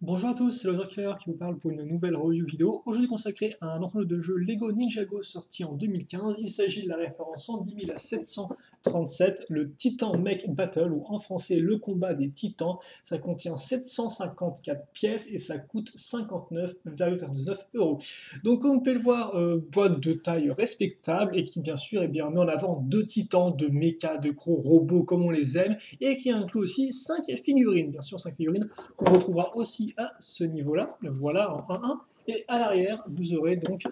Bonjour à tous, c'est Lothar qui vous parle pour une nouvelle review vidéo, aujourd'hui consacrée à un ensemble de jeux Lego Ninjago sorti en 2015. Il s'agit de la référence 110 737, le Titan Mech Battle, ou en français le combat des titans. Ça contient 754 pièces et ça coûte 59,99 €. Donc comme vous pouvez le voir, boîte de taille respectable et qui bien sûr met en avant deux titans, de méca, de gros robots comme on les aime, et qui inclut aussi 5 figurines, bien sûr 5 figurines qu'on retrouvera aussi à ce niveau-là, voilà en 1-1. Et à l'arrière, vous aurez donc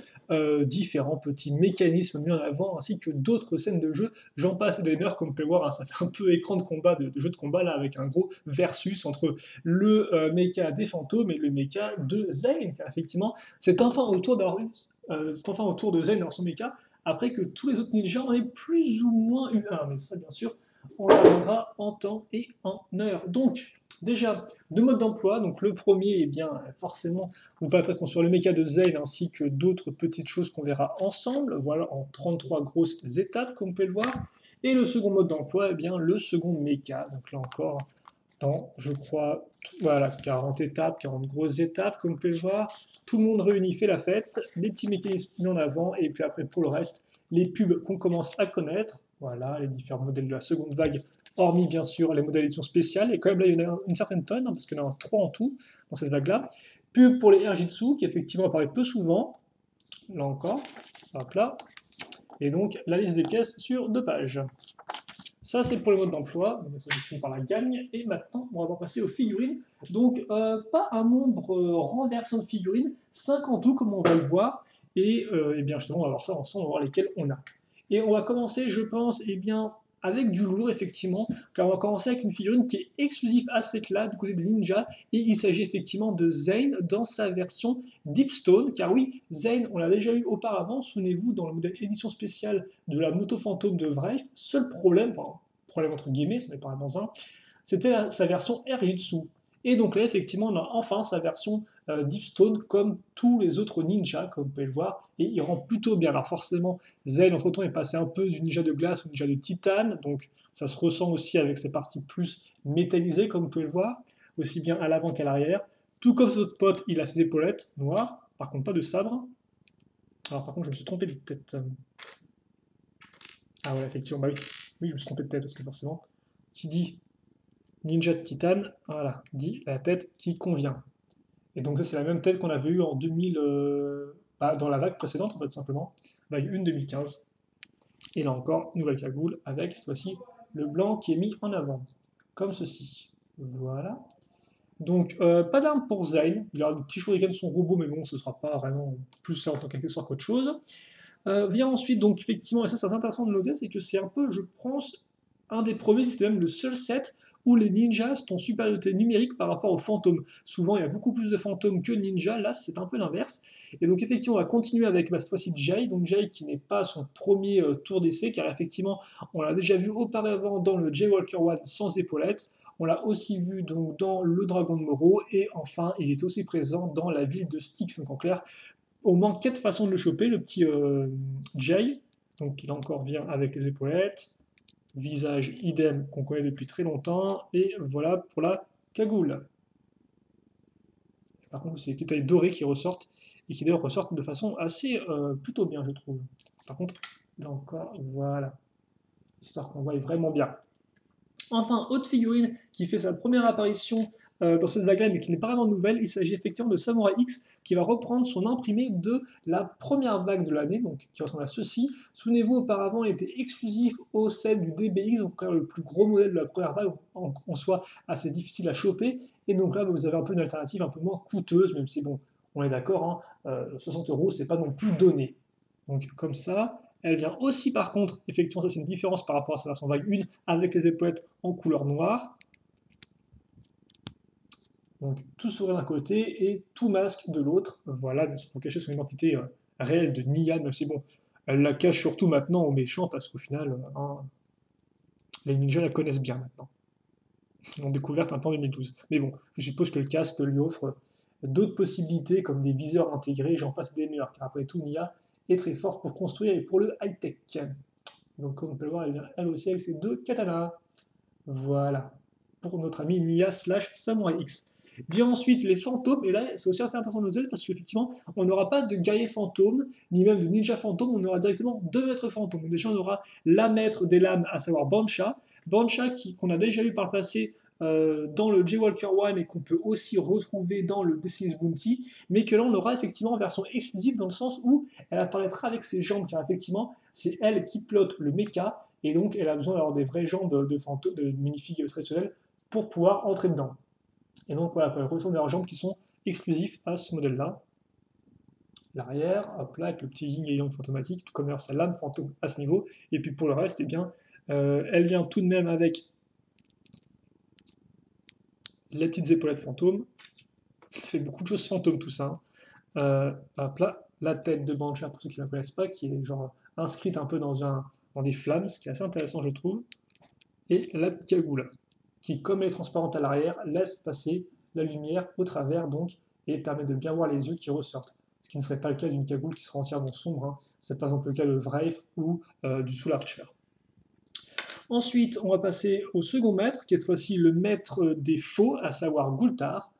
différents petits mécanismes mis en avant, ainsi que d'autres scènes de jeu. J'en passe et des meilleurs, comme vous pouvez voir, hein, ça fait un peu écran de combat, de jeu de combat, là, avec un gros versus entre le mecha des fantômes et le mecha de Zane, car effectivement, c'est enfin au tour de Zane dans son mecha, après que tous les autres ninjas en aient plus ou moins eu un. Mais ça, bien sûr, on la reviendra en temps et en heure. Donc, déjà, deux modes d'emploi. Donc le premier, bien forcément, vous passez sur le méca de Zane ainsi que d'autres petites choses qu'on verra ensemble, voilà, en 33 grosses étapes, comme vous pouvez le voir. Et le second mode d'emploi, bien le second méca. Donc là encore, dans, je crois, voilà, 40 étapes, 40 grosses étapes, comme vous pouvez le voir. Tout le monde réuni fait la fête, des petits mécanismes mis en avant, et puis après, pour le reste, les pubs qu'on commence à connaître. Voilà, les différents modèles de la seconde vague, hormis bien sûr les modèles édition spéciale. Et quand même là, il y en a une certaine tonne, hein, parce qu'il y en a 3 en tout dans cette vague-là. Pub pour les Erjitsu, qui effectivement apparaît peu souvent, là encore, hop là. Et donc la liste des pièces sur 2 pages. Ça, c'est pour le mode d'emploi, donc ça se par la gagne. Et maintenant, on va passer aux figurines. Donc, pas un nombre renversant de figurines, 5 en tout, comme on va le voir. Et bien, justement, on va voir ça ensemble, on va voir lesquelles on a. Et on va commencer, je pense, bien, avec du lourd, effectivement, car on va commencer avec une figurine qui est exclusive à cette là du côté des ninjas, et il s'agit effectivement de Zane dans sa version Deepstone, car oui, Zane, on l'a déjà eu auparavant, souvenez-vous, dans le modèle édition spéciale de la moto fantôme de Wraith. Seul problème, enfin, problème entre guillemets, ce n'est pas dans un, c'était sa version Erjitsu. Et donc là, effectivement, on a enfin sa version Deepstone, comme tous les autres ninjas, comme vous pouvez le voir, et il rend plutôt bien. Alors forcément, Zen, entre-temps, est passé un peu du ninja de glace au ninja de titane, donc ça se ressent aussi avec ses parties plus métallisées, comme vous pouvez le voir, aussi bien à l'avant qu'à l'arrière. Tout comme son autre pote, il a ses épaulettes noires, par contre pas de sabre. Alors par contre, je me suis trompé de tête. Ah ouais, effectivement, bah oui, oui, je me suis trompé de tête, parce que forcément, qui dit ninja de titane, voilà, dit la tête qui convient. Et donc ça, c'est la même tête qu'on avait eue en 2000, dans la vague précédente, en fait, tout simplement, vague 1 2015. Et là encore, nouvelle cagoule avec, cette fois-ci, le blanc qui est mis en avant, comme ceci. Voilà. Donc, pas d'arme pour Zane. Il a des petits shurikens de son robot, mais bon, ce sera pas vraiment plus ça en tant qu'accessoire qu'autre chose. Vient ensuite, donc effectivement, et ça c'est intéressant de noter, c'est que c'est un peu, je pense, un des premiers, si c'était même le seul set où les ninjas sont en supériorité numérique par rapport aux fantômes. Souvent, il y a beaucoup plus de fantômes que de ninjas, là c'est un peu l'inverse. Et donc effectivement, on va continuer avec cette fois-ci Jay, donc Jay qui n'est pas son premier tour d'essai, car effectivement, on l'a déjà vu auparavant dans le Jay Walker One sans épaulettes, on l'a aussi vu donc dans le Dragon de Moro, et enfin, il est aussi présent dans la ville de Styx, donc en clair, au moins 4 façons de le choper, le petit Jay. Donc il encore vient avec les épaulettes, visage idem qu'on connaît depuis très longtemps, et voilà pour la cagoule. Par contre, c'est les détails dorés qui ressortent, et qui d'ailleurs ressortent de façon assez plutôt bien, je trouve. Par contre, là encore, voilà, histoire qu'on voit vraiment bien. Enfin, autre figurine qui fait sa première apparition dans cette vague-là, mais qui n'est pas vraiment nouvelle, il s'agit effectivement de Samurai X, qui va reprendre son imprimé de la première vague de l'année, donc qui ressemble à ceci. Souvenez-vous, auparavant, il était exclusif au set du DBX, donc le plus gros modèle de la première vague, en soi assez difficile à choper. Et donc là, vous avez un peu une alternative un peu moins coûteuse, même si bon, on est d'accord, hein, 60 euros, c'est pas non plus donné. Donc comme ça, elle vient aussi par contre, effectivement ça c'est une différence par rapport à sa version vague 1, avec les épaulettes en couleur noire. Donc tout sourire d'un côté et tout masque de l'autre. Voilà, pour cacher son identité réelle de Nia, même si bon, elle la cache surtout maintenant aux méchants parce qu'au final, hein, les ninjas la connaissent bien maintenant. Ils l'ont découverte un peu en 2012. Mais bon, je suppose que le casque lui offre d'autres possibilités comme des viseurs intégrés, j'en passe des meilleurs, car après tout, Nia est très forte pour construire et pour le high-tech. Donc comme on peut le voir, elle vient elle aussi avec ses deux katanas. Voilà, pour notre ami Nia slash Samurai X. Vient ensuite les fantômes, et là c'est aussi assez intéressant de noter parce qu'effectivement on n'aura pas de guerrier fantôme, ni même de ninja fantôme, on aura directement deux maîtres fantômes. Donc déjà on aura la maître des lames, à savoir Bancha, Bancha qu'on a déjà eu par le passé dans le J-Walker 1 et qu'on peut aussi retrouver dans le Destiny's Bounty, mais que là on aura effectivement en version exclusive dans le sens où elle apparaîtra avec ses jambes, car effectivement c'est elle qui pilote le mecha, et donc elle a besoin d'avoir des vraies jambes de fantôme, de minifigs traditionnels pour pouvoir entrer dedans. Et donc voilà, elle retourne vers jambes qui sont exclusifs à ce modèle-là. L'arrière, hop là, avec le petit yin et yang fantomatique, tout comme d'ailleurs sa lame fantôme à ce niveau. Et puis pour le reste, eh bien, elle vient tout de même avec les petites épaulettes fantômes. Ça fait beaucoup de choses fantômes tout ça. Hop là, la tête de Bancha, pour ceux qui ne la connaissent pas, qui est genre inscrite un peu dans des flammes, ce qui est assez intéressant je trouve. Et la cagoule, qui comme elle est transparente à l'arrière, laisse passer la lumière au travers donc, et permet de bien voir les yeux qui ressortent. Ce qui ne serait pas le cas d'une cagoule qui sera entièrement sombre. Hein. C'est par exemple le cas de Wraith ou du Soul Archer. Ensuite, on va passer au second maître, qui est cette fois-ci le maître des faux, à savoir Gultar.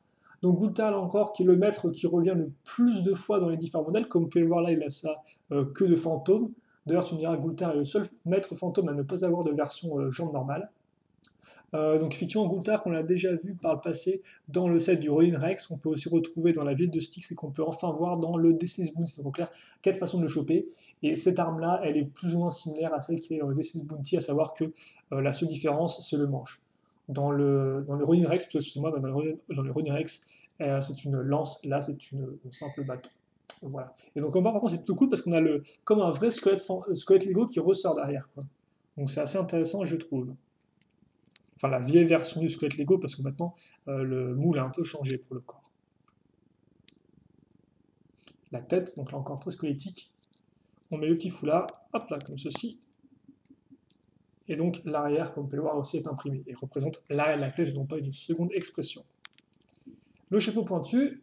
Donc Gultar, là encore, qui est le maître qui revient le plus de fois dans les différents modèles. Comme vous pouvez le voir là, il a sa queue de fantôme. D'ailleurs, tu me diras, Gultar est le seul maître fantôme à ne pas avoir de version jambe normale. Donc effectivement, Gultar, qu'on a déjà vu par le passé dans le set du Ronin Rex, on peut aussi retrouver dans la ville de Styx et qu'on peut enfin voir dans le Destiny's Bounty. Donc là, 4 façons de le choper. Et cette arme-là, elle est plus ou moins similaire à celle qui est dans le Destiny's Bounty, à savoir que la seule différence, c'est le manche. Dans le Ronin Rex, excusez-moi, dans le Ronin Rex, c'est une lance, là c'est une simple bâton. Voilà. Et donc on voit par contre c'est plutôt cool parce qu'on a comme un vrai squelette Lego qui ressort derrière, quoi. Donc c'est assez intéressant je trouve. Enfin la vieille version du squelette Lego parce que maintenant le moule a un peu changé pour le corps. La tête, donc là encore très squelettique. On met le petit foulard, hop là, comme ceci. Et donc l'arrière, comme vous pouvez le voir aussi, est imprimé et représente l'arrière de la tête, non pas une seconde expression. Le chapeau pointu,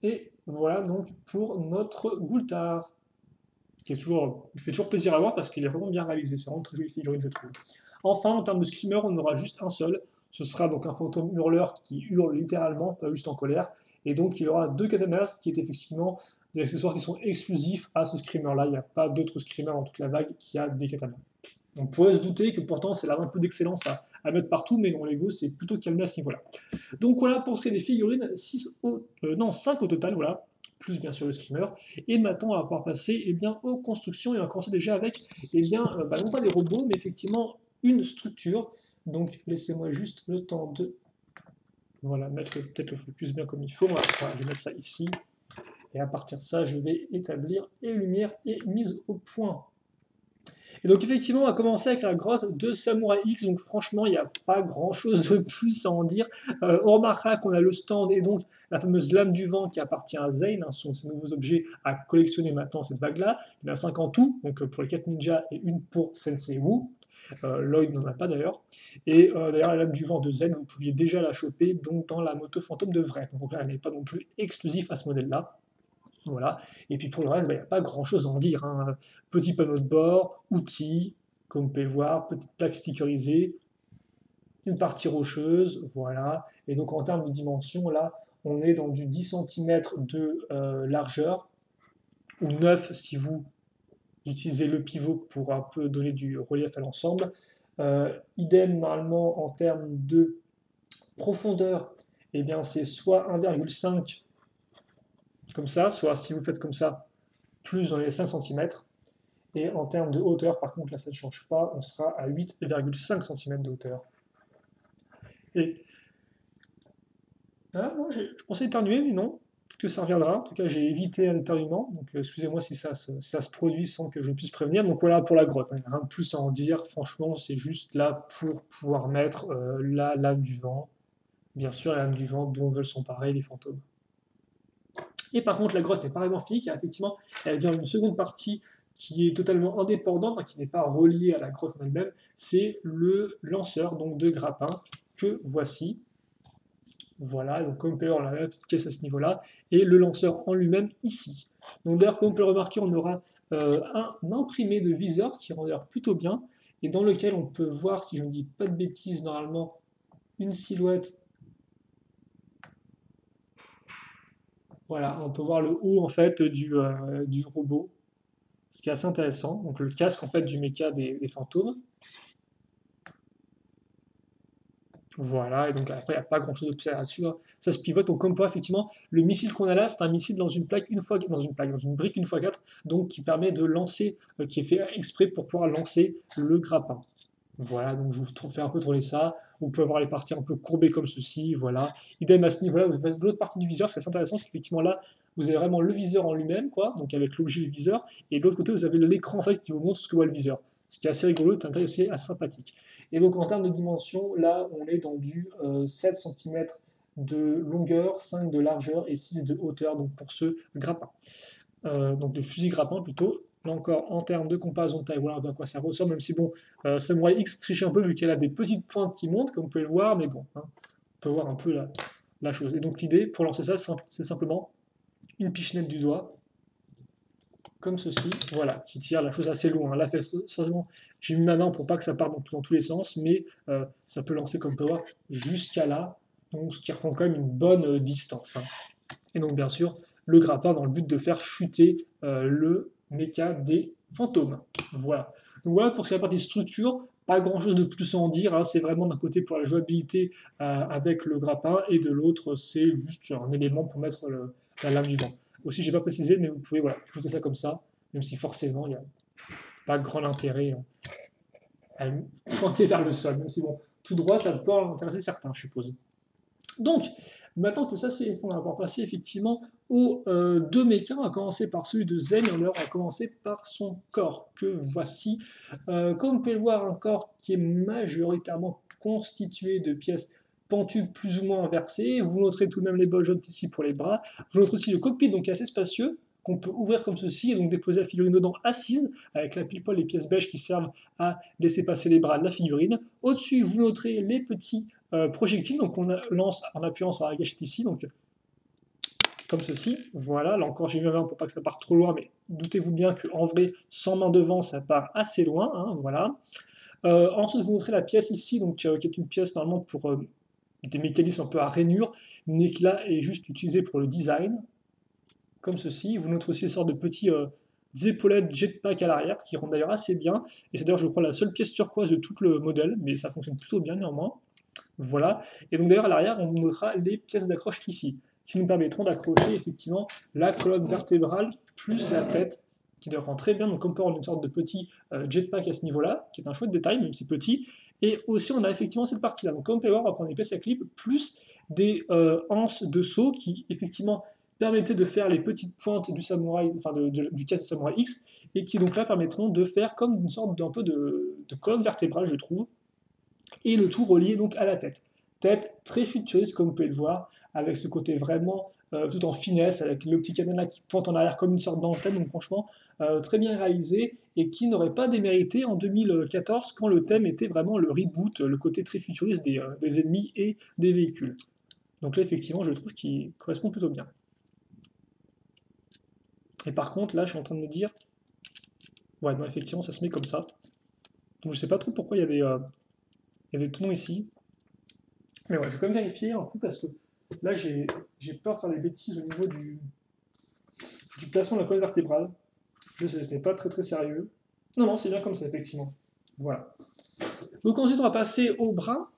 et voilà donc pour notre Gultar, qui fait toujours plaisir à voir parce qu'il est vraiment bien réalisé, c'est vraiment très joli figurine je trouve. Enfin, en termes de screamer, on aura juste un seul, ce sera donc un fantôme hurleur qui hurle littéralement, pas juste en colère, et donc il y aura deux katanas qui est effectivement des accessoires qui sont exclusifs à ce screamer-là, il n'y a pas d'autres screamers dans toute la vague qui a des katanas. On pourrait se douter que pourtant c'est là un peu d'excellence à mettre partout, mais dans Lego c'est plutôt calmé à ce niveau-là. Donc voilà pour ce qui est des figurines, 5 au total, voilà, plus bien sûr le screamer. Et maintenant on va pouvoir passer aux constructions, et on va commencer déjà avec, non pas des robots, mais effectivement une structure. Donc laissez-moi juste le temps de mettre peut-être le focus bien comme il faut. Voilà, je vais mettre ça ici. Et à partir de ça, je vais établir et lumière et mise au point. Et donc effectivement, on va commencer avec la grotte de Samurai X. Donc franchement, il n'y a pas grand-chose de plus à en dire. On remarquera qu'on a le stand et donc la fameuse lame du vent qui appartient à Zane. Ce sont ces nouveaux objets à collectionner maintenant, cette vague-là. Il y en a 5 en tout, donc pour les 4 ninjas et une pour Sensei Wu. Lloyd n'en a pas d'ailleurs. Et d'ailleurs, la lame du vent de Zen, vous pouviez déjà la choper donc, dans la moto fantôme de Vrai. Donc là, elle n'est pas non plus exclusive à ce modèle-là. Voilà. Et puis pour le reste, il n'y a pas grand-chose à en dire. Hein. Petit panneau de bord, outils, comme vous pouvez le voir, petite plaque stickerisée, une partie rocheuse, voilà. Et donc en termes de dimension, là, on est dans du 10 cm de largeur, ou 9 si vous utilisez le pivot pour un peu donner du relief à l'ensemble. Idem, normalement, en termes de profondeur, eh bien, c'est soit 1,5 comme ça, soit si vous faites comme ça, plus dans les 5 cm. Et en termes de hauteur, par contre, là, ça ne change pas, on sera à 8,5 cm de hauteur. Et ah, non, je pensais éternuer, mais non, peut-être que ça reviendra. En tout cas, j'ai évité un éternuement, donc excusez-moi si ça se produit sans que je puisse prévenir. Donc voilà pour la grotte, hein. Il n'y a rien de plus à en dire, franchement, c'est juste là pour pouvoir mettre la lame du vent. Bien sûr, la lame du vent dont veulent s'emparer les fantômes. Et par contre, la grotte n'est pas vraiment finie, car effectivement, elle vient d'une seconde partie qui est totalement indépendante, qui n'est pas reliée à la grotte en elle-même, c'est le lanceur donc, de grappin que voici. Voilà, donc comme vous pouvez voir, on a la petite caisse à ce niveau-là, et le lanceur en lui-même ici. Donc d'ailleurs, comme on peut le remarquer, on aura un imprimé de viseur qui rend d'ailleurs plutôt bien, et dans lequel on peut voir, si je ne dis pas de bêtises, normalement, une silhouette Voilà, on peut voir le haut en fait du robot, ce qui est assez intéressant. Donc le casque en fait du mecha des fantômes. Voilà, et donc après, il n'y a pas grand-chose de plus là-dessus, hein. Ça se pivote, donc comme quoi, effectivement, le missile qu'on a là, c'est un missile dans une plaque une fois, dans une brique une fois 4, donc qui permet de lancer, qui est fait exprès pour pouvoir lancer le grappin. Voilà, donc je vous fais un peu tourner ça. Vous pouvez avoir les parties un peu courbées comme ceci, voilà. Idem à ce niveau-là, vous avez l'autre partie du viseur, ce qui est assez intéressant, c'est qu'effectivement là, vous avez vraiment le viseur en lui-même, quoi, donc avec l'objet du viseur, et de l'autre côté, vous avez l'écran en fait qui vous montre ce que voit le viseur. Ce qui est assez rigolo, c'est aussi assez sympathique. Et donc en termes de dimension, là, on est dans du 7 cm de longueur, 5 de largeur et 6 de hauteur, donc pour ce grappin. Donc de fusil grappin plutôt. Là encore, en termes de comparaison de taille, voilà un peu à quoi ça ressemble, même si bon, Samurai X triche un peu vu qu'elle a des petites pointes qui montent, comme vous pouvez le voir, mais bon, hein, on peut voir un peu la chose. Et donc l'idée, pour lancer ça, c'est simplement une pichenette du doigt, comme ceci, voilà, qui tire la chose assez loin. Là, sérieusement, j'ai mis ma main pour pas que ça parte dans tous les sens, mais ça peut lancer, comme on peut voir, jusqu'à là, donc ce qui reprend quand même une bonne distance, hein. Et donc, bien sûr, le grappin dans le but de faire chuter le méca des fantômes. Voilà. Donc voilà pour cette partie structure. Pas grand chose de plus à en dire, hein. C'est vraiment d'un côté pour la jouabilité avec le grappin et de l'autre c'est juste un élément pour mettre la lame du vent. Aussi, j'ai pas précisé, mais vous pouvez voilà, ajouter ça comme ça, même si forcément il n'y a pas grand intérêt à pointer vers le sol, même si bon, tout droit ça peut en intéresser certains, je suppose. Donc, maintenant que ça c'est fait, on va pouvoir passer effectivement aux deux mécas. On va commencer par celui de Zen, et on va commencer par son corps, que voici. Comme vous pouvez le voir, un corps qui est majoritairement constitué de pièces pentues plus ou moins inversées. Vous noterez tout de même les bols jaunes ici pour les bras. Vous noterez aussi le cockpit, donc assez spacieux, qu'on peut ouvrir comme ceci, et donc déposer la figurine dedans assise, avec la pile-poil et les pièces beiges qui servent à laisser passer les bras de la figurine. Au-dessus, vous noterez les petits projectile, donc on lance en appuyant sur la gâchette ici, donc comme ceci, voilà, là encore j'ai mis ma main pour pas que ça parte trop loin, mais doutez-vous bien qu'en vrai, sans main devant, ça part assez loin, hein, voilà. Ensuite, vous montrez la pièce ici, donc, qui est une pièce normalement pour des mécanismes un peu à rainure, mais qui là est juste utilisée pour le design, comme ceci. Vous montrez aussi une sorte de petits épaulettes jetpack à l'arrière, qui rendent d'ailleurs assez bien, et c'est d'ailleurs, je crois, la seule pièce turquoise de tout le modèle, mais ça fonctionne plutôt bien néanmoins. Voilà. Et donc d'ailleurs à l'arrière, on vous montrera les pièces d'accroche ici, qui nous permettront d'accrocher effectivement la colonne vertébrale plus la tête, qui devrait rentrer bien. Donc on peut avoir une sorte de petit jetpack à ce niveau-là, qui est un chouette détail, même si petit. Et aussi on a effectivement cette partie-là. Donc comme on peut voir, on va prendre des pièces à clip, plus des anses de saut qui effectivement permettaient de faire les petites pointes du samouraï, enfin du casque de samouraï X, et qui donc là permettront de faire comme une sorte d'un peu de colonne vertébrale, je trouve, et le tout relié donc à la tête. Tête très futuriste comme vous pouvez le voir, avec ce côté vraiment tout en finesse, avec le petit canon qui pointe en arrière comme une sorte d'antenne, donc franchement très bien réalisé, et qui n'aurait pas démérité en 2014 quand le thème était vraiment le reboot, le côté très futuriste des ennemis et des véhicules. Donc là effectivement je trouve qu'il correspond plutôt bien. Et par contre là je suis en train de me dire, ouais non effectivement ça se met comme ça, donc je sais pas trop pourquoi il y avait tout nom ici. Mais ouais, je vais quand même vérifier un coup parce que là j'ai peur de faire des bêtises au niveau du placement de la colonne vertébrale. Je sais, ce n'est pas très très sérieux. Non, non, c'est bien comme ça, effectivement. Voilà. Donc ensuite, on va passer au bras.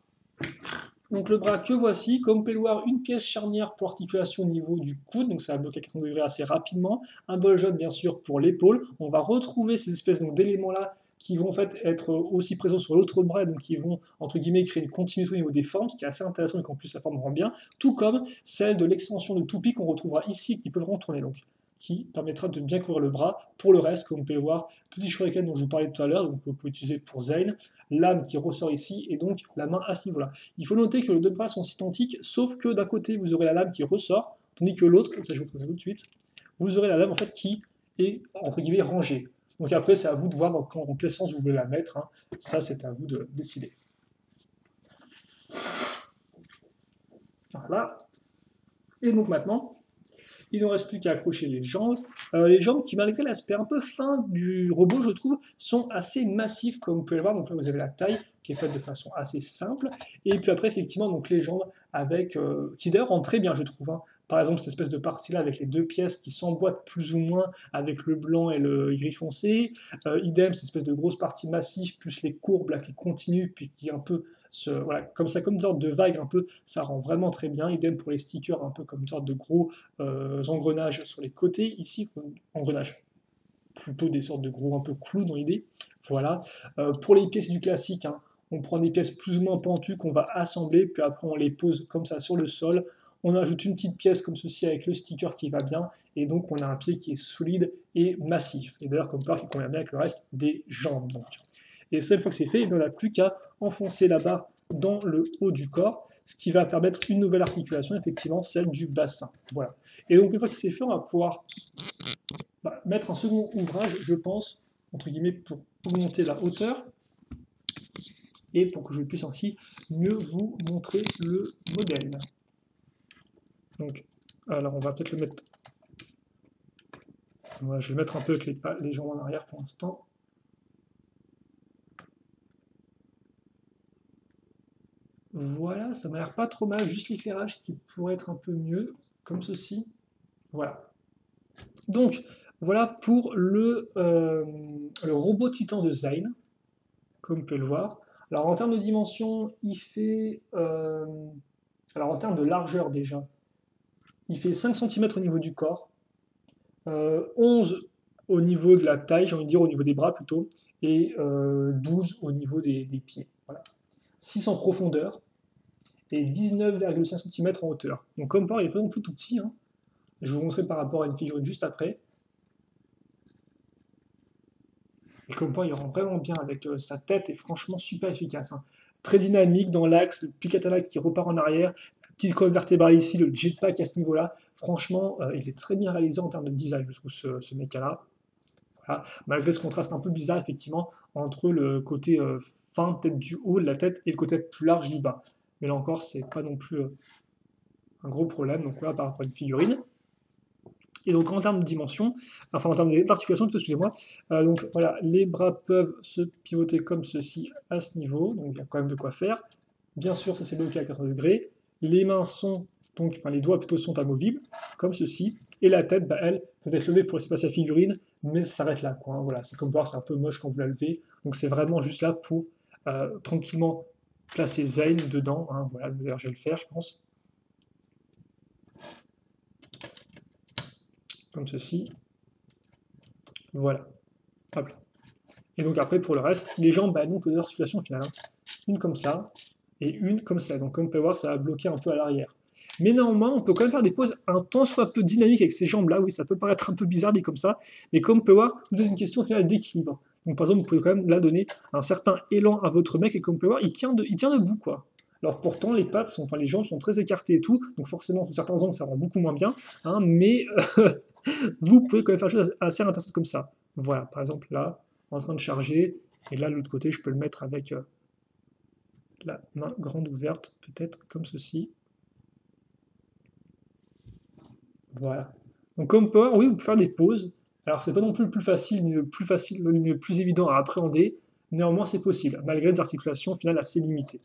Donc le bras que voici, comme vous pouvez le voir, une pièce charnière pour articulation au niveau du coude, donc ça bloque à 80 degrés assez rapidement. Un bol jaune, bien sûr, pour l'épaule. On va retrouver ces espèces d'éléments-là qui vont en fait être aussi présents sur l'autre bras, donc qui vont entre guillemets créer une continuité au niveau des formes, ce qui est assez intéressant et qu'en plus la forme rend bien, tout comme celle de l'extension de toupie qu'on retrouvera ici, qui peuvent retourner donc, qui permettra de bien couvrir le bras. Pour le reste, comme vous pouvez voir, petit shuriken dont je vous parlais tout à l'heure, donc vous pouvez utiliser pour Zane, l'âme qui ressort ici et donc la main à ce niveau-là. Il faut noter que les deux bras sont identiques, sauf que d'un côté vous aurez la lame qui ressort, tandis que l'autre, ça je vous présente tout de suite, vous aurez la lame en fait qui est entre guillemets rangée. Donc après, c'est à vous de voir dans quel sens vous voulez la mettre, hein. Ça, c'est à vous de décider. Voilà. Et donc maintenant, il ne reste plus qu'à accrocher les jambes. Les jambes qui, malgré l'aspect un peu fin du robot, je trouve, sont assez massives, comme vous pouvez le voir. Donc là, vous avez la taille qui est faite de façon assez simple. Et puis après, effectivement, donc les jambes avec, qui d'ailleurs rendent très bien, je trouve, hein. par exemple cette espèce de partie-là avec les deux pièces qui s'emboîtent plus ou moins avec le blanc et le gris foncé. Idem, cette espèce de grosse partie massive, plus les courbes là, qui continuent, puis qui un peu voilà, comme ça, comme une sorte de vague un peu, ça rend vraiment très bien. Idem pour les stickers, un peu comme une sorte de gros engrenages sur les côtés, ici, engrenages, plutôt des sortes de gros un peu clous dans l'idée. Voilà. Pour les pièces du classique, hein, on prend des pièces plus ou moins pentues qu'on va assembler, puis après on les pose comme ça sur le sol. On ajoute une petite pièce comme ceci avec le sticker qui va bien, et donc on a un pied qui est solide et massif. Et d'ailleurs, comme par qui convient bien avec le reste des jambes. Donc. Et ça, une fois que c'est fait, il n'y en a plus qu'à enfoncer la barre dans le haut du corps, ce qui va permettre une nouvelle articulation, effectivement, celle du bassin. Voilà. Et donc, une fois que c'est fait, on va pouvoir mettre un second ouvrage, je pense, entre guillemets, pour augmenter la hauteur et pour que je puisse ainsi mieux vous montrer le modèle. Donc, alors on va peut-être le mettre. Voilà, je vais le mettre un peu avec les jambes en arrière pour l'instant. Voilà, ça m'a l'air pas trop mal, juste l'éclairage qui pourrait être un peu mieux, comme ceci. Voilà. Donc, voilà pour le robot titan de Zine, comme vous pouvez le voir. Alors en termes de dimension, il fait... alors en termes de largeur déjà, il fait 5 cm au niveau du corps, 11 au niveau de la taille, j'ai envie de dire au niveau des bras plutôt, et 12 au niveau des pieds. Voilà. 6 en profondeur et 19,5 cm en hauteur. Donc comme part, il n'est pas non plus tout petit. Hein. Je vais vous montrer par rapport à une figurine juste après. Et comme part, il rend vraiment bien avec sa tête et franchement super efficace. Hein. Très dynamique dans l'axe, le plicatana qui repart en arrière, petite colonne vertébrale ici, le jetpack à ce niveau-là. Franchement, il est très bien réalisé en termes de design, je trouve, ce méca-là. Voilà. Malgré ce contraste un peu bizarre, effectivement, entre le côté fin, peut-être du haut de la tête, et le côté plus large du bas. Mais là encore, c'est pas non plus un gros problème. Donc voilà, par rapport à une figurine. Et donc en termes de dimension, enfin en termes d'articulation, excusez-moi, donc voilà, les bras peuvent se pivoter comme ceci à ce niveau, donc il y a quand même de quoi faire. Bien sûr, ça c'est bloqué à 80 degrés. Les mains sont, donc, enfin les doigts plutôt sont amovibles, comme ceci. Et la tête, bah, elle, peut être levée pour laisser passer la figurine, mais ça s'arrête là, quoi. Hein, voilà, c'est comme voir, c'est un peu moche quand vous la levez. Donc c'est vraiment juste là pour tranquillement placer Zane dedans. Hein, voilà, d'ailleurs je vais le faire, je pense. Comme ceci. Voilà. Hop là. Et donc après, pour le reste, les jambes, bah, donc deux articulations au final. Hein. Une comme ça, et une comme ça. Donc comme on peut voir, ça va bloquer un peu à l'arrière. Mais néanmoins, on peut quand même faire des poses un tant soit peu dynamiques avec ces jambes-là. Oui, ça peut paraître un peu bizarre dit comme ça, mais comme on peut voir, vous avez une question au final d'équilibre. Donc par exemple, vous pouvez quand même là donner un certain élan à votre mec, et comme on peut voir, il tient debout, quoi. Alors pourtant, les pattes, enfin les jambes sont très écartées et tout, donc forcément, sur certains angles, ça rend beaucoup moins bien, hein, mais vous pouvez quand même faire des choses assez intéressantes comme ça. Voilà, par exemple là, en train de charger, et là, de l'autre côté, je peux le mettre avec la main grande ouverte, peut-être comme ceci. Voilà. Donc comme power, oui, vous pouvez faire des pauses. Alors c'est pas non plus le plus facile, ni le plus évident à appréhender. Néanmoins, c'est possible, malgré des articulations au final assez limitées.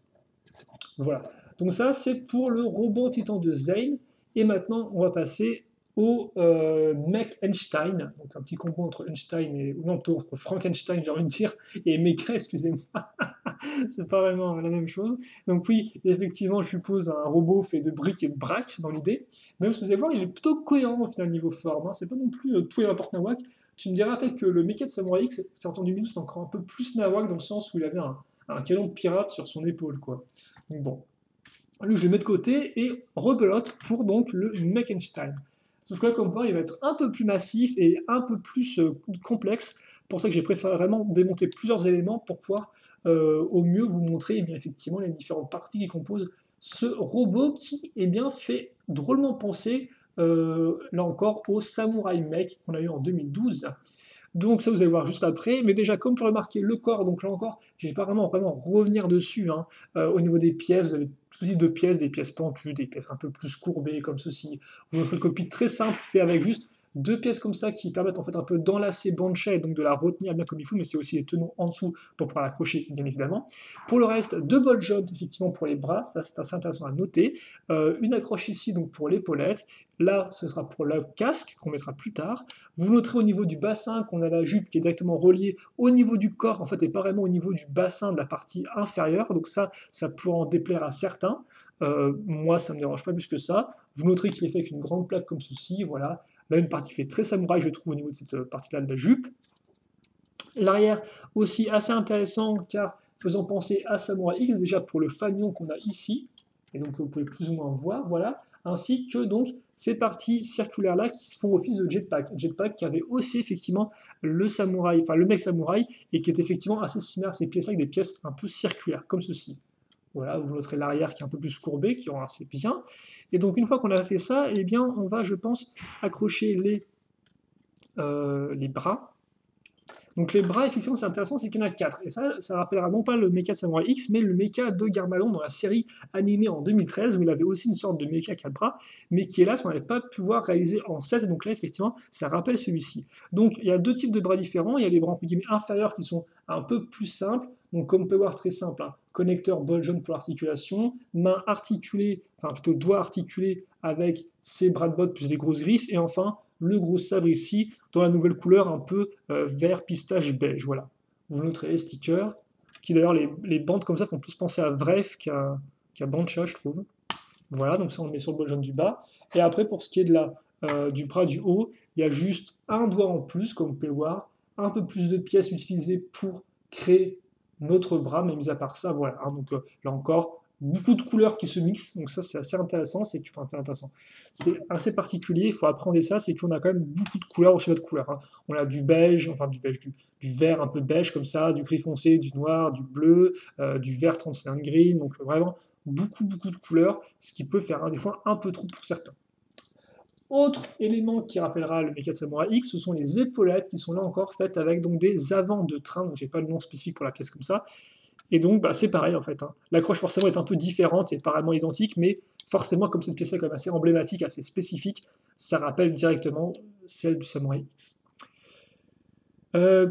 Voilà. Donc ça, c'est pour le robot titan de Zane. Et maintenant, on va passer au mech Einstein. Donc un petit combo entre Einstein et... Non, plutôt entre Frankenstein, j'ai envie de dire, et Mecha, excusez-moi. C'est pas vraiment la même chose. Donc oui, effectivement, je suppose un robot fait de briques et de braques dans l'idée. Même si vous allez voir, il est plutôt cohérent au final niveau forme. Hein. C'est pas non plus tout et n'importe nawak. Tu me diras peut-être que le mecha de Samurai X, c'est en 2012, c'est encore un peu plus nawak dans le sens où il avait un canon de pirate sur son épaule, quoi. Donc bon, lui je le mets de côté et rebelote pour donc le Meckenstein. Sauf que là, comme quoi, il va être un peu plus massif et un peu plus complexe. Pour ça que j'ai préféré vraiment démonter plusieurs éléments pour pouvoir au mieux vous montrer eh bien, effectivement les différentes parties qui composent ce robot qui eh bien, fait drôlement penser, là encore, au Samurai Mech qu'on a eu en 2012. Donc ça, vous allez voir juste après. Mais déjà, comme pour remarquer le corps, donc là encore, je ne vais pas vraiment revenir dessus. Hein. Au niveau des pièces, vous avez tout type de pièces, des pièces pentues, des pièces un peu plus courbées comme ceci. Ou notre copie très simple, fait avec juste deux pièces comme ça qui permettent en fait un peu d'enlacer Banshee et donc de la retenir bien comme il faut, mais c'est aussi les tenons en dessous pour pouvoir l'accrocher, bien évidemment. Pour le reste, deux ball joints effectivement pour les bras, ça c'est assez intéressant à noter. Une accroche ici donc pour l'épaulette. Là, ce sera pour le casque qu'on mettra plus tard. Vous noterez au niveau du bassin qu'on a la jupe qui est directement reliée au niveau du corps, en fait, et pas vraiment au niveau du bassin de la partie inférieure. Donc ça pourrait en déplaire à certains. Moi, ça ne me dérange pas plus que ça. Vous noterez qu'il est fait avec une grande plaque comme ceci, voilà. Là, une partie qui fait très samouraï, je trouve, au niveau de cette partie-là de la jupe. L'arrière aussi assez intéressant, car faisant penser à Samurai X, déjà pour le fanion qu'on a ici, et donc vous pouvez plus ou moins voir, voilà, ainsi que donc ces parties circulaires-là qui se font office de jetpack. Jetpack qui avait aussi effectivement le samouraï, enfin le mec samouraï, et qui est effectivement assez similaire à ces pièces-là, avec des pièces un peu circulaires, comme ceci. Voilà, vous noterez l'arrière qui est un peu plus courbé, qui rend assez bien. Et donc une fois qu'on a fait ça, eh bien on va, je pense, accrocher les bras. Donc les bras, effectivement, c'est intéressant, c'est qu'il y en a 4. Et ça rappellera non pas le mecha de Samurai X, mais le mecha de Garmadon dans la série animée en 2013, où il avait aussi une sorte de mecha 4 bras, mais qui, hélas, on n'avait pas pu voir réaliser en 7. Et donc là, effectivement, ça rappelle celui-ci. Donc il y a deux types de bras différents. Il y a les bras entre guillemets inférieurs qui sont un peu plus simples. Donc comme on peut voir, très simple, hein. Connecteur ball joint pour l'articulation, main articulée, enfin plutôt doigt articulé avec ses bras de botte plus des grosses griffes, et enfin le gros sabre ici, dans la nouvelle couleur un peu vert pistache beige. Voilà. Vous noterez les stickers, qui d'ailleurs, les bandes comme ça font plus penser à Vref qu'à Bancha, je trouve. Voilà, donc ça on le met sur le bol jaune du bas. Et après, pour ce qui est du bras du haut, il y a juste un doigt en plus, comme vous pouvez le voir, un peu plus de pièces utilisées pour créer notre bras, mais mis à part ça, voilà. Hein, donc là encore, beaucoup de couleurs qui se mixent, donc ça c'est assez intéressant, c'est assez particulier, il faut apprendre ça, c'est qu'on a quand même beaucoup de couleurs au chemin de couleurs. Hein. On a du beige, enfin du beige, du vert un peu beige comme ça, du gris foncé, du noir, du bleu, du vert 31 green, donc vraiment beaucoup de couleurs, ce qui peut faire des fois un peu trop pour certains. Autre élément qui rappellera le Mecha de Samurai X, ce sont les épaulettes qui sont là encore faites avec donc des avants de train, donc j'ai pas le nom spécifique pour la pièce comme ça, et donc, bah, c'est pareil en fait. Hein. L'accroche forcément est un peu différente, et apparemment identique, mais forcément, comme cette pièce-là est quand même assez emblématique, assez spécifique, ça rappelle directement celle du Samurai X.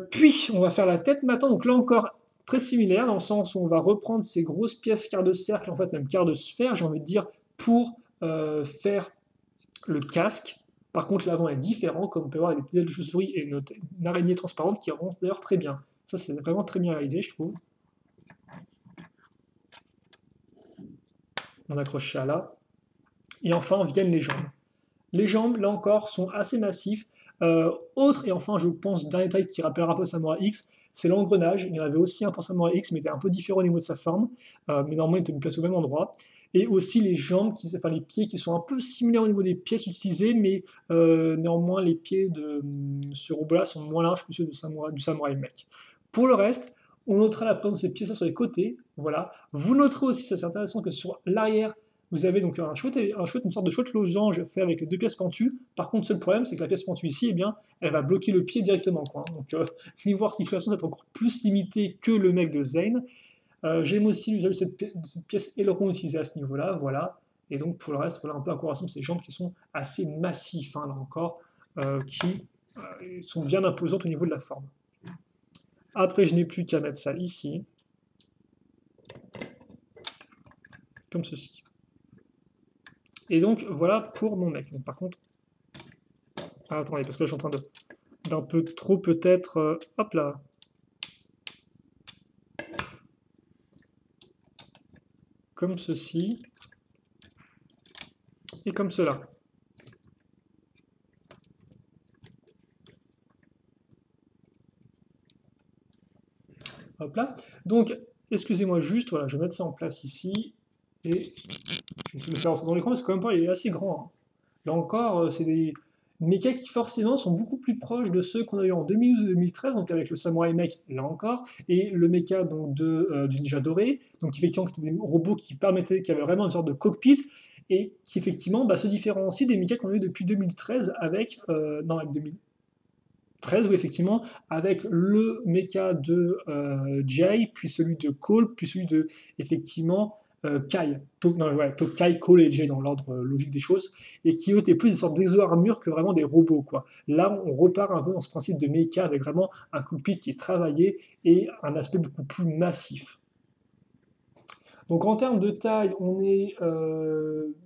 Puis, on va faire la tête maintenant. Donc là encore, très similaire, dans le sens où on va reprendre ces grosses pièces quart de cercle, en fait même quart de sphère, j'ai envie de dire, pour faire le casque. Par contre, l'avant est différent, comme on peut voir, avec des petites ailes de chauve-souris et une araignée transparente qui rentre d'ailleurs très bien. Ça, c'est vraiment très bien réalisé, je trouve. On accroche ça là. Et enfin viennent les jambes. Les jambes, là encore, sont assez massifs. Autre, et enfin, je pense, dernier détail qui rappellera un peu Samurai X, c'est l'engrenage. Il y en avait aussi un pour Samurai X, mais il était un peu différent au niveau de sa forme. Mais normalement, il était placé au même endroit. Et aussi les jambes, enfin les pieds qui sont un peu similaires au niveau des pièces utilisées, mais néanmoins, les pieds de ce robot-là sont moins larges que ceux du Samurai Mech. Pour le reste, on notera la présence de ces pièces-là sur les côtés. Voilà. Vous noterez aussi, ça c'est intéressant, que sur l'arrière, vous avez donc une sorte de chouette losange fait avec les deux pièces pentues. Par contre, seul problème, c'est que la pièce pentue ici, eh bien, elle va bloquer le pied directement. Quoi. Donc, niveau articulation, c'est encore plus limité que le mec de Zane. J'aime aussi cette pièce aileron utilisée à ce niveau-là. Voilà. Et donc, pour le reste, voilà un peu la coloration de ces jambes qui sont assez massifs, hein, là encore, qui sont bien imposantes au niveau de la forme. Après, je n'ai plus qu'à mettre ça ici, comme ceci. Et donc, voilà pour mon mec. Donc, par contre... Ah, attendez, parce que là, je suis en train d'un peu trop, peut-être... hop là. Comme ceci. Et comme cela. Hop là. Donc, excusez-moi juste, voilà, je vais mettre ça en place ici. Et je vais essayer de le faire rentrer dans l'écran, parce que quand même pas, il est assez grand. Hein. Là encore, c'est des mechas qui forcément sont beaucoup plus proches de ceux qu'on a eu en 2012-2013, donc avec le Samurai Mech, là encore, et le mecha donc, du Ninja Doré, donc effectivement qui étaient des robots qui avaient vraiment une sorte de cockpit, et qui effectivement se différencient des mechas qu'on a eu depuis 2013 avec, avec 2013, oui, effectivement, avec le mecha de Jay, puis celui de Cole, puis celui de, effectivement, Kai, non, ouais, Tokai, Cole et Jay dans l'ordre logique des choses, et qui eux étaient plus des sortes d'exo-armures que vraiment des robots, quoi. Là, on repart un peu dans ce principe de mecha avec vraiment un cockpit qui est travaillé et un aspect beaucoup plus massif. Donc en termes de taille, on est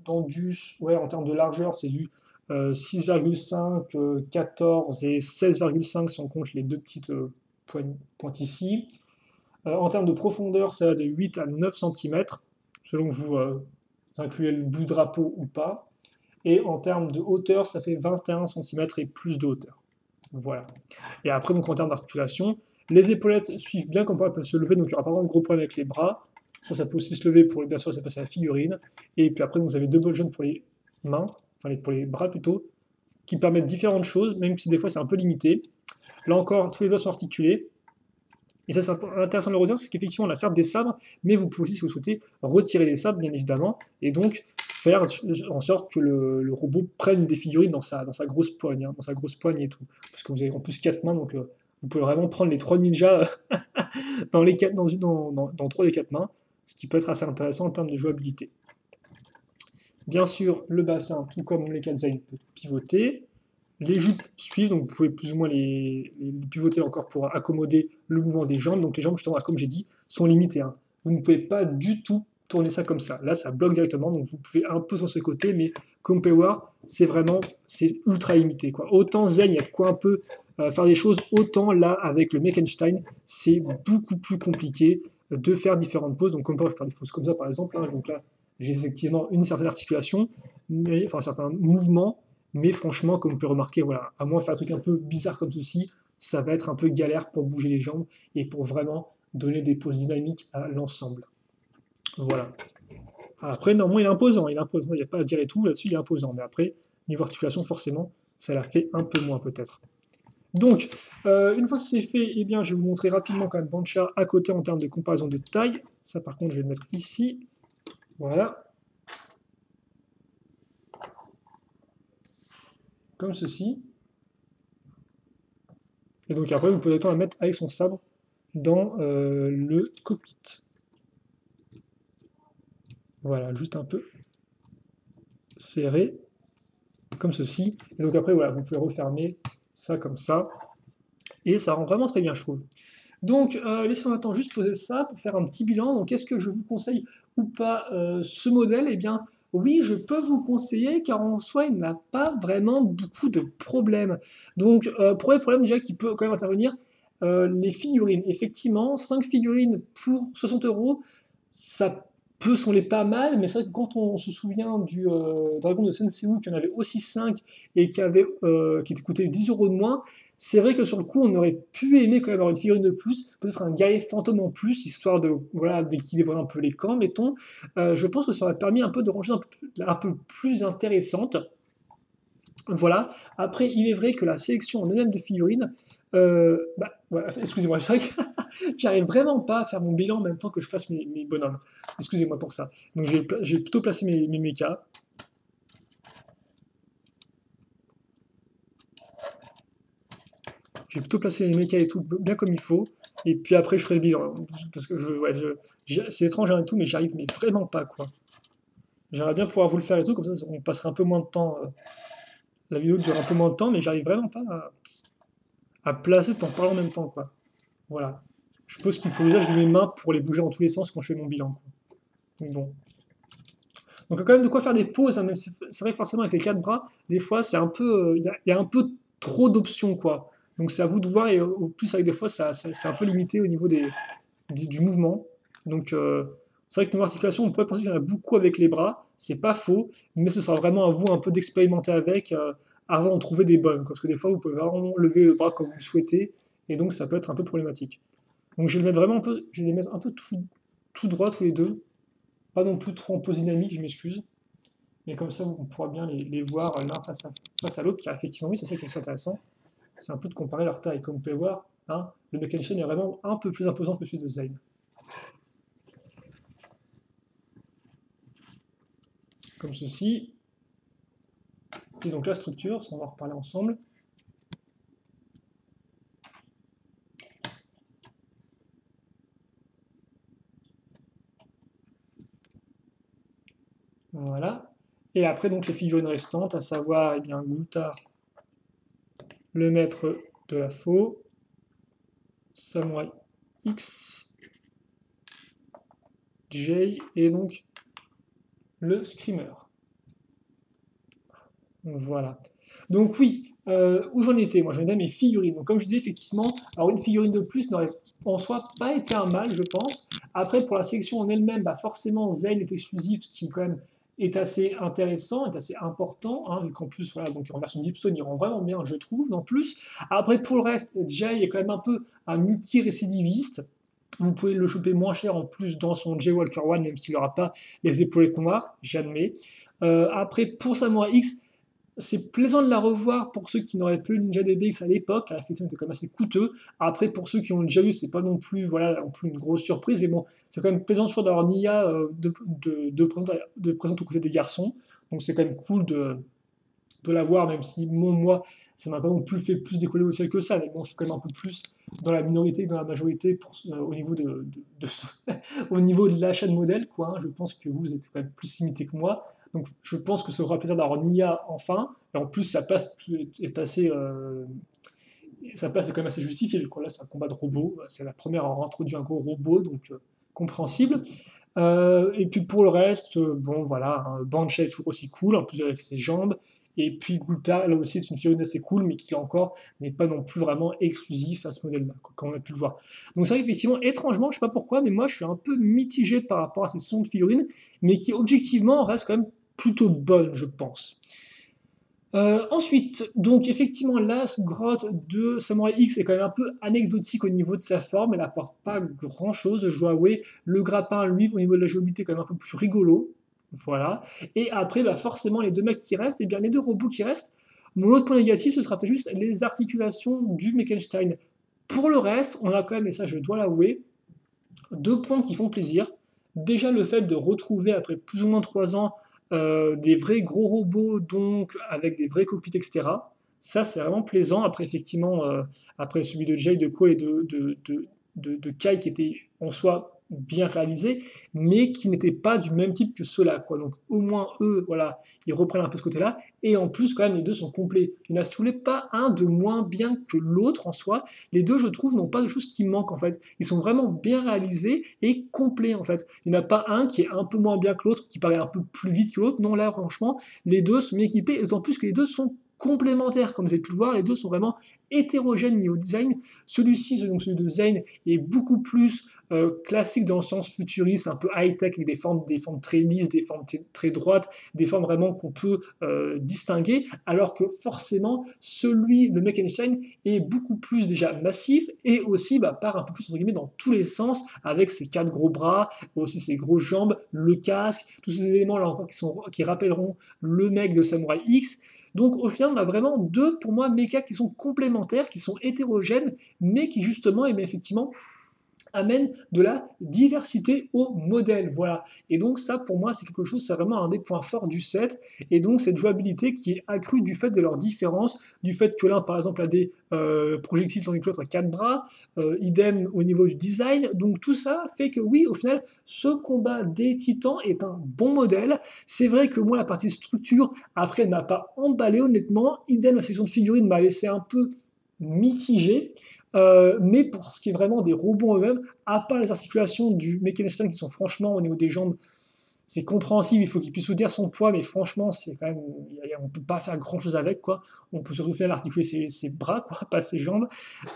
dans du, ouais, en termes de largeur, c'est du 6,5, 14 et 16,5 si on compte les deux petites pointes ici. En termes de profondeur, ça va de 8 à 9 cm, selon que vous incluez le bout de drapeau ou pas. Et en termes de hauteur, ça fait 21 cm et plus de hauteur. Voilà. Et après, donc en termes d'articulation, les épaulettes suivent bien comme elles peuvent se lever, donc il n'y aura pas vraiment de gros problème avec les bras. Ça peut aussi se lever pour, bien sûr, ça passe à la figurine. Et puis après, donc, vous avez deux bolts jaunes pour les mains, enfin pour les bras plutôt, qui permettent différentes choses, même si des fois c'est un peu limité. Là encore, tous les doigts sont articulés. Et ça, c'est intéressant de le redire, c'est qu'effectivement, on a certes des sabres, mais vous pouvez aussi, si vous souhaitez, retirer les sabres, bien évidemment, et donc faire en sorte que le robot prenne des figurines dans sa grosse poigne, hein, dans sa grosse poigne et tout. Parce que vous avez en plus 4 mains, donc vous pouvez vraiment prendre les 3 ninjas dans 3 des 4 mains, ce qui peut être assez intéressant en termes de jouabilité. Bien sûr, le bassin, tout comme les Kazaï, peut pivoter. Les jupes suivent, donc vous pouvez plus ou moins les pivoter encore pour accommoder le mouvement des jambes. Donc les jambes, justement, comme j'ai dit, sont limitées, hein. Vous ne pouvez pas du tout tourner ça comme ça. Là, ça bloque directement, donc vous pouvez un peu sur ce côté, mais comme vous pouvez voir, c'est ultra limité, quoi. Autant Zen, il y a de quoi un peu faire des choses, autant là, avec le Meckenstein, c'est beaucoup plus compliqué de faire différentes poses. Donc comme je faire des poses comme ça, par exemple, hein, donc là, j'ai effectivement une certaine articulation, mais, enfin un certain mouvement, mais franchement, comme vous pouvez remarquer, voilà, à moins de faire un truc un peu bizarre comme ceci, ça va être un peu galère pour bouger les jambes et pour vraiment donner des poses dynamiques à l'ensemble. Voilà. Après, normalement, il est imposant, il n'y a pas à dire et tout, là-dessus, il est imposant. Mais après, niveau articulation, forcément, ça la fait un peu moins peut-être. Donc, une fois que c'est fait, eh bien, je vais vous montrer rapidement quand même Bancha à côté en termes de comparaison de taille. Ça, par contre, je vais le mettre ici. Voilà, comme ceci. Et donc après, vous pouvez la mettre avec son sabre dans le cockpit. Voilà, juste un peu serré, comme ceci. Et donc après, voilà, vous pouvez refermer ça comme ça. Et ça rend vraiment très bien, je trouve. Donc, laissez-moi maintenant juste poser ça pour faire un petit bilan. Donc, est-ce que je vous conseille ou pas ce modèle? Eh bien, oui, je peux vous conseiller, car en soi, il n'a pas vraiment beaucoup de problèmes. Donc, premier problème déjà qui peut quand même intervenir, les figurines. Effectivement, 5 figurines pour 60 euros, ça peut sembler pas mal, mais c'est vrai que quand on se souvient du Dragon de Sensei, qui en avait aussi 5 et qui coûtait 10 euros de moins, c'est vrai que sur le coup, on aurait pu aimer quand même avoir une figurine de plus, peut-être un guerrier fantôme en plus, histoire de voilà d'équilibrer un peu les camps, mettons. Je pense que ça aurait permis un peu de ranger un peu plus intéressante. Voilà. Après, il est vrai que la sélection en elle-même de figurines, voilà, excusez-moi, c'est vrai que j'arrive vraiment pas à faire mon bilan en même temps que je place mes bonhommes. Excusez-moi pour ça. Donc, j'ai plutôt placé mes mechas. J'ai plutôt placé les mechas et tout bien comme il faut. Et puis après, je ferai le bilan. Parce que c'est étrange et tout, mais j'arrive mais vraiment pas, quoi. J'aimerais bien pouvoir vous le faire et tout, comme ça on passerait un peu moins de temps. La vidéo dure un peu moins de temps, mais j'arrive vraiment pas à placer tout en parlant en même temps, quoi. Voilà. Je suppose qu'il faut déjà que je mes mains pour les bouger dans tous les sens quand je fais mon bilan, quoi. Donc bon. Donc il y a quand même de quoi faire des pauses, hein, même c'est vrai que forcément avec les quatre bras, des fois c'est un peu, il y a un peu trop d'options, quoi. Donc c'est à vous de voir et au plus avec des fois c'est un peu limité au niveau du mouvement. Donc c'est vrai que niveau articulation, on pourrait penser qu'il y en a beaucoup avec les bras, c'est pas faux, mais ce sera vraiment à vous un peu d'expérimenter avec avant de trouver des bonnes, parce que des fois vous pouvez vraiment lever le bras comme vous le souhaitez, et donc ça peut être un peu problématique. Donc je vais les mettre vraiment un peu, je vais les mettre un peu tout droit tous les deux, pas non plus trop en pose dynamique, je m'excuse, mais comme ça on pourra bien les voir l'un face à l'autre, car effectivement oui c'est ça qui est intéressant, c'est un peu de comparer leur taille, comme vous pouvez voir, hein, le Mechanician est vraiment un peu plus imposant que celui de Zayn. Comme ceci. Et donc la structure, ça on va en reparler ensemble. Voilà. Et après, donc, les figurines restantes, à savoir, eh bien, Goutard, le maître de la faux, Samurai X, Jay, et donc le Screamer. Voilà. Donc oui, où j'en étais? Moi, j'en étais à mes figurines. Donc comme je disais, effectivement, alors une figurine de plus n'aurait en soi pas été un mal, je pense. Après, pour la sélection en elle-même, bah forcément, Zane est exclusif, ce qui quand même est assez intéressant, est assez important, hein, vu qu'en plus, voilà, donc en version Gibson, il rend vraiment bien, je trouve, en plus. Après, pour le reste, Jay est quand même un peu un multi-récidiviste. Vous pouvez le choper moins cher en plus dans son Jay Walker One, même s'il n'aura pas les épaulettes noires, j'admets. Après, pour Samurai X, c'est plaisant de la revoir pour ceux qui n'auraient pas eu Ninja DBX à l'époque, car effectivement c'était quand même assez coûteux. Après, pour ceux qui ont déjà eu, c'est pas non plus, voilà, non plus une grosse surprise, mais bon, c'est quand même plaisant toujours d'avoir Nia présente aux côtés des garçons. Donc c'est quand même cool de la voir, même si moi, ça m'a pas non plus fait plus décoller au ciel que ça, mais bon, je suis quand même un peu plus dans la minorité que dans la majorité au niveau au niveau de l'achat de modèles, quoi, hein. Je pense que vous êtes quand même plus limité que moi. Donc je pense que ça aura plaisir d'avoir Nia enfin. Et en plus, ça passe est quand même assez justifié. Quoi. Là, c'est un combat de robot. C'est la première à avoir introduit un gros robot, donc compréhensible. Et puis pour le reste, bon voilà, hein, Banshee est toujours aussi cool, en plus avec ses jambes. Et puis Gulta, là aussi, c'est une figurine assez cool, mais qui encore n'est pas non plus vraiment exclusif à ce modèle-là, comme on a pu le voir. Donc c'est vrai qu'effectivement, étrangement, je sais pas pourquoi, mais moi je suis un peu mitigé par rapport à ces sons de figurines, mais qui objectivement restent quand même plutôt bonnes, je pense. Ensuite, donc effectivement, la grotte de Samurai X est quand même un peu anecdotique au niveau de sa forme, elle apporte pas grand-chose, je dois avouer. Le grappin, lui, au niveau de la jouabilité, est quand même un peu plus rigolo. Voilà. Et après, bah, forcément, les deux mecs qui restent, et bien les deux robots qui restent, mon autre point négatif, ce sera peut-être juste les articulations du Meckenstein. Pour le reste, on a quand même, et ça je dois l'avouer, deux points qui font plaisir. Déjà le fait de retrouver après plus ou moins 3 ans des vrais gros robots, donc avec des vrais cockpits, etc. Ça c'est vraiment plaisant. Après effectivement, après celui de Jay, de Cole et de Kai qui était en soi bien réalisé, mais qui n'étaient pas du même type que ceux-là, quoi. Donc au moins eux, voilà, ils reprennent un peu ce côté-là, et en plus quand même les deux sont complets. Il n'y en a si vous voulez pas un de moins bien que l'autre en soi. Les deux, je trouve, n'ont pas de choses qui manquent en fait. Ils sont vraiment bien réalisés et complets en fait. Il n'y en a pas un qui est un peu moins bien que l'autre, qui paraît un peu plus vite que l'autre. Non, là, franchement, les deux sont bien équipés, d'autant plus que les deux sont complémentaires. Comme vous avez pu le voir, les deux sont vraiment hétérogènes niveau design. Celui-ci, donc celui de Zane, est beaucoup plus classique dans le sens futuriste, un peu high-tech, avec des formes très lisses, des formes très droites, des formes vraiment qu'on peut distinguer, alors que forcément, le Meckenstein, est beaucoup plus déjà massif et aussi part un peu plus entre guillemets dans tous les sens avec ses 4 gros bras, aussi ses grosses jambes, le casque, tous ces éléments là encore qui rappelleront le mec de Samurai X. Donc au final, on a vraiment deux, pour moi, mechas qui sont complémentaires, qui sont hétérogènes, mais qui justement, et bien, effectivement, amène de la diversité au modèle. Voilà. Et donc ça, pour moi, c'est quelque chose, c'est vraiment un des points forts du set. Et donc cette jouabilité qui est accrue du fait de leur différence, du fait que l'un, par exemple, a des projectiles tandis que l'autre a 4 bras, idem au niveau du design. Donc tout ça fait que oui, au final, ce combat des titans est un bon modèle. C'est vrai que moi, la partie structure, après, ne m'a pas emballé honnêtement. Idem, la section de figurines m'a laissé un peu mitigé. Mais pour ce qui est vraiment des robots eux-mêmes, à part les articulations du Mechanistone qui sont franchement au niveau des jambes, c'est compréhensible, il faut qu'il puisse soutenir son poids, mais franchement, c'est quand même, on ne peut pas faire grand-chose avec, quoi. On peut surtout faire articuler ses bras, quoi, pas ses jambes.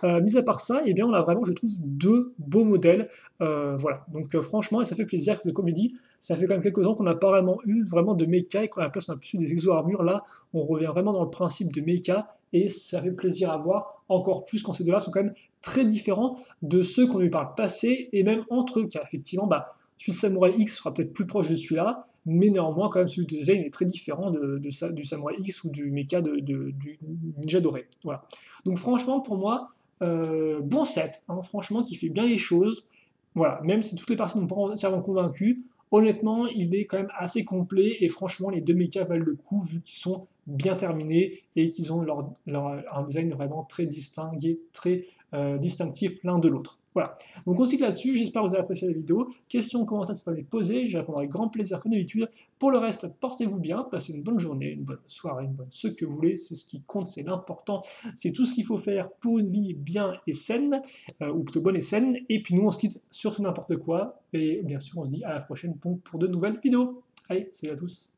Mis à part ça, eh bien, on a vraiment, je trouve, deux beaux modèles. Voilà, donc franchement, et ça fait plaisir, que, comme je dis, ça fait quand même quelques temps qu'on n'a pas vraiment eu vraiment de méca, et qu'à la place on a plus eu des exo-armures. Là, on revient vraiment dans le principe de méca, et ça fait plaisir à voir, encore plus quand ces deux-là sont quand même très différents de ceux qu'on a eu par le passé, et même entre eux, car effectivement, celui de Samurai X sera peut-être plus proche de celui-là, mais néanmoins, quand même, celui de Zane est très différent du Samurai X ou du mecha du Ninja Doré. Voilà. Donc franchement, pour moi, bon set, hein, franchement, qui fait bien les choses. Voilà, même si toutes les parties n'ont pas entièrement convaincu, honnêtement, il est quand même assez complet et franchement, les deux mechas valent le coup vu qu'ils sont bien terminés et qu'ils ont un design vraiment très distingué, très distinctif l'un de l'autre. Voilà, donc on se quitte là-dessus, j'espère que vous avez apprécié la vidéo. Questions, commentaires, n'hésitez pas à les poser, j'y répondrai avec grand plaisir comme d'habitude. Pour le reste, portez-vous bien, passez une bonne journée, une bonne soirée, une bonne ce que vous voulez, c'est ce qui compte, c'est l'important, c'est tout ce qu'il faut faire pour une vie bien et saine, ou plutôt bonne et saine, et puis nous on se quitte sur tout n'importe quoi, et bien sûr on se dit à la prochaine pour de nouvelles vidéos. Allez, salut à tous.